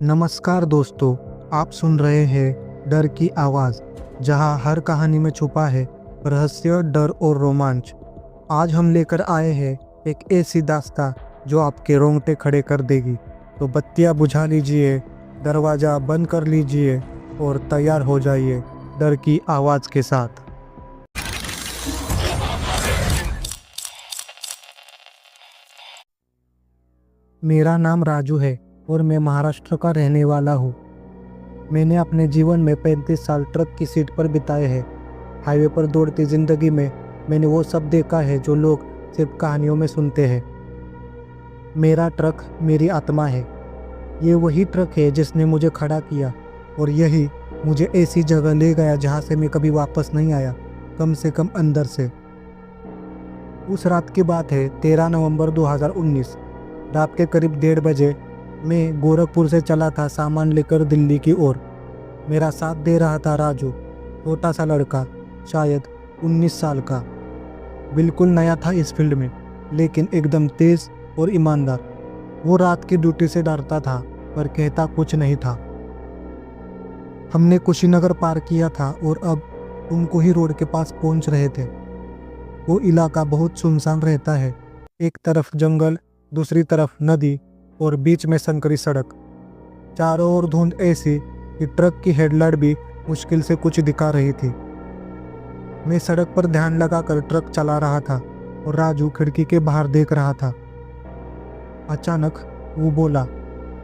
नमस्कार दोस्तों, आप सुन रहे हैं डर की आवाज़, जहां हर कहानी में छुपा है रहस्य, डर और रोमांच। आज हम लेकर आए हैं एक ऐसी दास्तां जो आपके रोंगटे खड़े कर देगी। तो बत्तियां बुझा लीजिए, दरवाज़ा बंद कर लीजिए और तैयार हो जाइए डर की आवाज़ के साथ। मेरा नाम राजू है और मैं महाराष्ट्र का रहने वाला हूँ। मैंने अपने जीवन में 35 साल ट्रक की सीट पर बिताए हैं। हाईवे पर दौड़ती ज़िंदगी में मैंने वो सब देखा है जो लोग सिर्फ कहानियों में सुनते हैं। मेरा ट्रक मेरी आत्मा है। ये वही ट्रक है जिसने मुझे खड़ा किया और यही मुझे ऐसी जगह ले गया जहाँ से मैं कभी वापस नहीं आया, कम से कम अंदर से। उस रात की बात है, 13 नवंबर 2019। रात के करीब 1:30 बजे मैं गोरखपुर से चला था सामान लेकर दिल्ली की ओर। मेरा साथ दे रहा था राजू, छोटा सा लड़का, शायद 19 साल का। बिल्कुल नया था इस फील्ड में, लेकिन एकदम तेज और ईमानदार। वो रात की ड्यूटी से डरता था पर कहता कुछ नहीं था। हमने कुशीनगर पार किया था और अब तुमकुही रोड के पास पहुंच रहे थे। वो इलाका बहुत सुनसान रहता है। एक तरफ जंगल, दूसरी तरफ नदी और बीच में संकरी सड़क। चारों ओर धुंध ऐसी कि ट्रक की हेडलाइट भी मुश्किल से कुछ दिखा रही थी। मैं सड़क पर ध्यान लगाकर ट्रक चला रहा था और राजू खिड़की के बाहर देख रहा था। अचानक वो बोला,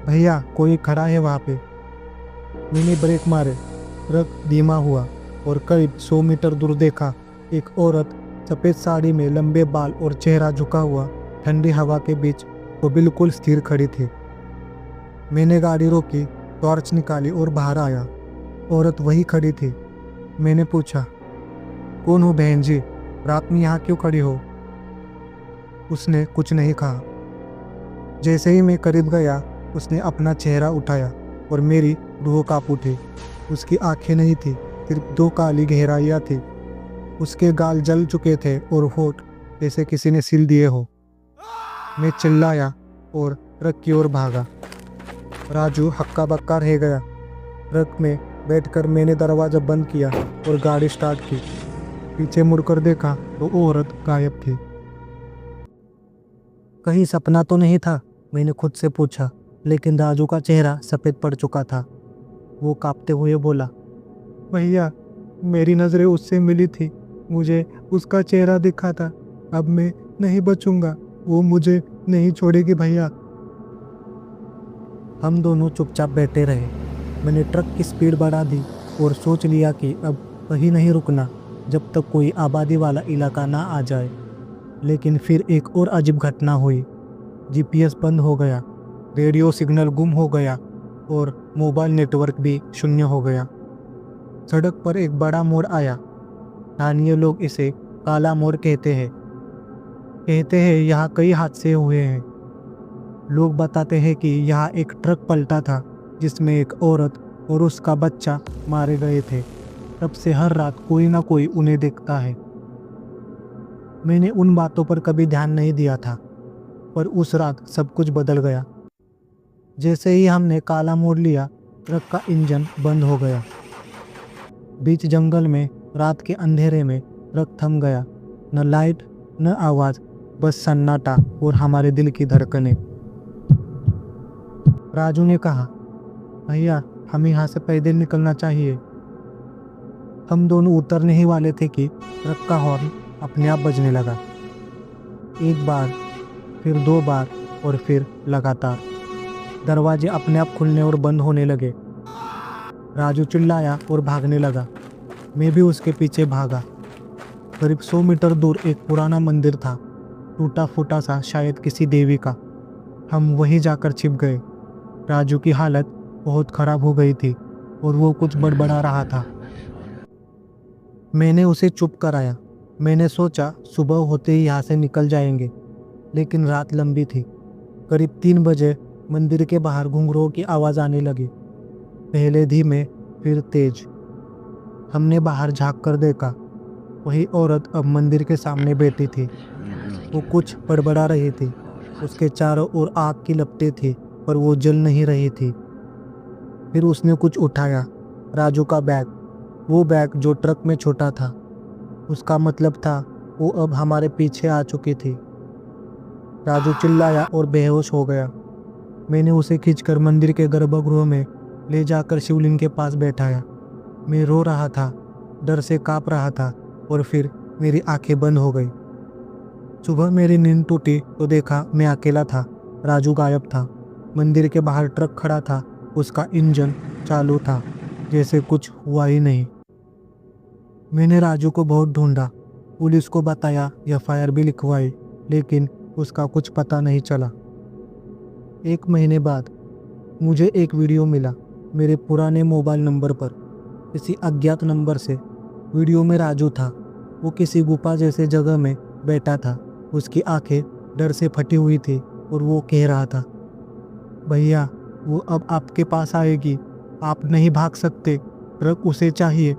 भैया कोई खड़ा है वहाँ पे। मैंने ब्रेक मारे। ट्रक धीमा हुआ और करीब 100 मीटर दूर देखा एक औरत सफ़ेद साड़ी में, लंबे बाल और चेहरा झुका हुआ, ठंडी हवा के बीच वो बिल्कुल स्थिर खड़ी थी। मैंने गाड़ी रोकी, टॉर्च निकाली और बाहर आया। औरत वही खड़ी थी। मैंने पूछा, कौन हो बहन जी, रात में यहाँ क्यों खड़ी हो? उसने कुछ नहीं कहा। जैसे ही मैं करीब गया, उसने अपना चेहरा उठाया और मेरी रूह कांप उठी। उसकी आंखें नहीं थी, सिर्फ 2 काली गहराइयाँ थी। उसके गाल जल चुके थे और होठ जैसे किसी ने सील दिए हो। मैं चिल्लाया और ट्रक की ओर भागा। राजू हक्का बक्का रह गया। ट्रक में बैठकर मैंने दरवाज़ा बंद किया और गाड़ी स्टार्ट की। पीछे मुड़कर देखा तो वो औरत गायब थी। कहीं सपना तो नहीं था, मैंने खुद से पूछा, लेकिन राजू का चेहरा सफ़ेद पड़ चुका था। वो कांपते हुए बोला, भैया मेरी नज़रें उससे मिली थी, मुझे उसका चेहरा दिखा था। अब मैं नहीं बचूंगा, वो मुझे नहीं छोड़ेगी भैया। हम दोनों चुपचाप बैठे रहे। मैंने ट्रक की स्पीड बढ़ा दी और सोच लिया कि अब कहीं नहीं रुकना जब तक कोई आबादी वाला इलाका ना आ जाए। लेकिन फिर एक और अजीब घटना हुई। जीपीएस बंद हो गया, रेडियो सिग्नल गुम हो गया और मोबाइल नेटवर्क भी शून्य हो गया। सड़क पर एक बड़ा मोड़ आया। स्थानीय लोग इसे काला मोड़ कहते हैं यहाँ कई हादसे हुए हैं। लोग बताते हैं कि यहाँ एक ट्रक पलटा था जिसमें एक औरत और उसका बच्चा मारे गए थे। तब से हर रात कोई ना कोई उन्हें देखता है। मैंने उन बातों पर कभी ध्यान नहीं दिया था, पर उस रात सब कुछ बदल गया। जैसे ही हमने काला मोड़ लिया, ट्रक का इंजन बंद हो गया। बीच जंगल में रात के अंधेरे में ट्रक थम गया। न लाइट, न आवाज़, बस सन्नाटा और हमारे दिल की धड़कनें। राजू ने कहा, भैया हमें यहाँ से पैदल निकलना चाहिए। हम दोनों उतरने ही वाले थे कि ट्रक का हॉर्न अपने आप बजने लगा। एक बार, फिर 2 बार और फिर लगातार। दरवाजे अपने आप खुलने और बंद होने लगे। राजू चिल्लाया और भागने लगा। मैं भी उसके पीछे भागा। करीब 100 मीटर दूर एक पुराना मंदिर था, टूटा फूटा सा, शायद किसी देवी का। हम वहीं जाकर छिप गए। राजू की हालत बहुत ख़राब हो गई थी और वो कुछ बड़बड़ा रहा था। मैंने उसे चुप कराया। मैंने सोचा सुबह होते ही यहाँ से निकल जाएंगे, लेकिन रात लंबी थी। करीब 3 बजे मंदिर के बाहर घुंघरूओं की आवाज़ आने लगी, पहले धीमे फिर तेज। हमने बाहर झांक कर देखा। वही औरत अब मंदिर के सामने बैठी थी। वो कुछ बड़बड़ा रही थी। उसके चारों ओर आग की लपटें थी, पर वो जल नहीं रही थी। फिर उसने कुछ उठाया, राजू का बैग, वो बैग जो ट्रक में छोटा था। उसका मतलब था वो अब हमारे पीछे आ चुकी थी। राजू चिल्लाया और बेहोश हो गया। मैंने उसे खींचकर मंदिर के गर्भगृह में ले जाकर शिवलिंग के पास बैठाया। मैं रो रहा था, डर से कांप रहा था और फिर मेरी आंखें बंद हो गई। सुबह मेरी नींद टूटी तो देखा मैं अकेला था। राजू गायब था। मंदिर के बाहर ट्रक खड़ा था, उसका इंजन चालू था, जैसे कुछ हुआ ही नहीं। मैंने राजू को बहुत ढूंढा, पुलिस को बताया, एफआईआर भी लिखवाई, लेकिन उसका कुछ पता नहीं चला। 1 महीने बाद मुझे एक वीडियो मिला मेरे पुराने मोबाइल नंबर पर, किसी अज्ञात नंबर से। वीडियो में राजू था। वो किसी गुफा जैसे जगह में बैठा था। उसकी आंखें डर से फटी हुई थी और वो कह रहा था, भैया वो अब आपके पास आएगी, आप नहीं भाग सकते, ट्रक उसे चाहिए।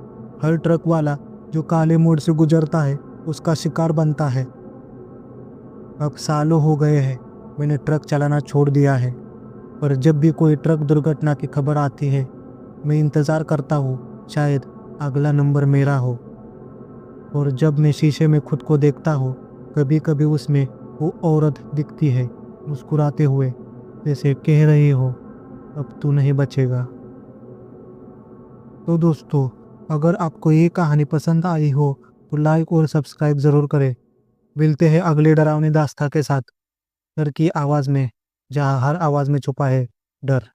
हर ट्रक वाला जो काले मोड़ से गुजरता है उसका शिकार बनता है। अब सालों हो गए हैं मैंने ट्रक चलाना छोड़ दिया है, पर जब भी कोई ट्रक दुर्घटना की खबर आती है मैं इंतज़ार करता हूँ, शायद अगला नंबर मेरा हो। और जब मैं शीशे में खुद को देखता हूँ, कभी कभी उसमें वो औरत दिखती है, मुस्कुराते हुए, जैसे कह रही हो अब तू नहीं बचेगा। तो दोस्तों, अगर आपको ये कहानी पसंद आई हो तो लाइक और सब्सक्राइब ज़रूर करें। मिलते हैं अगले डरावनी दास्तां के साथ, डर की आवाज़ में, जहाँ हर आवाज़ में छुपा है डर।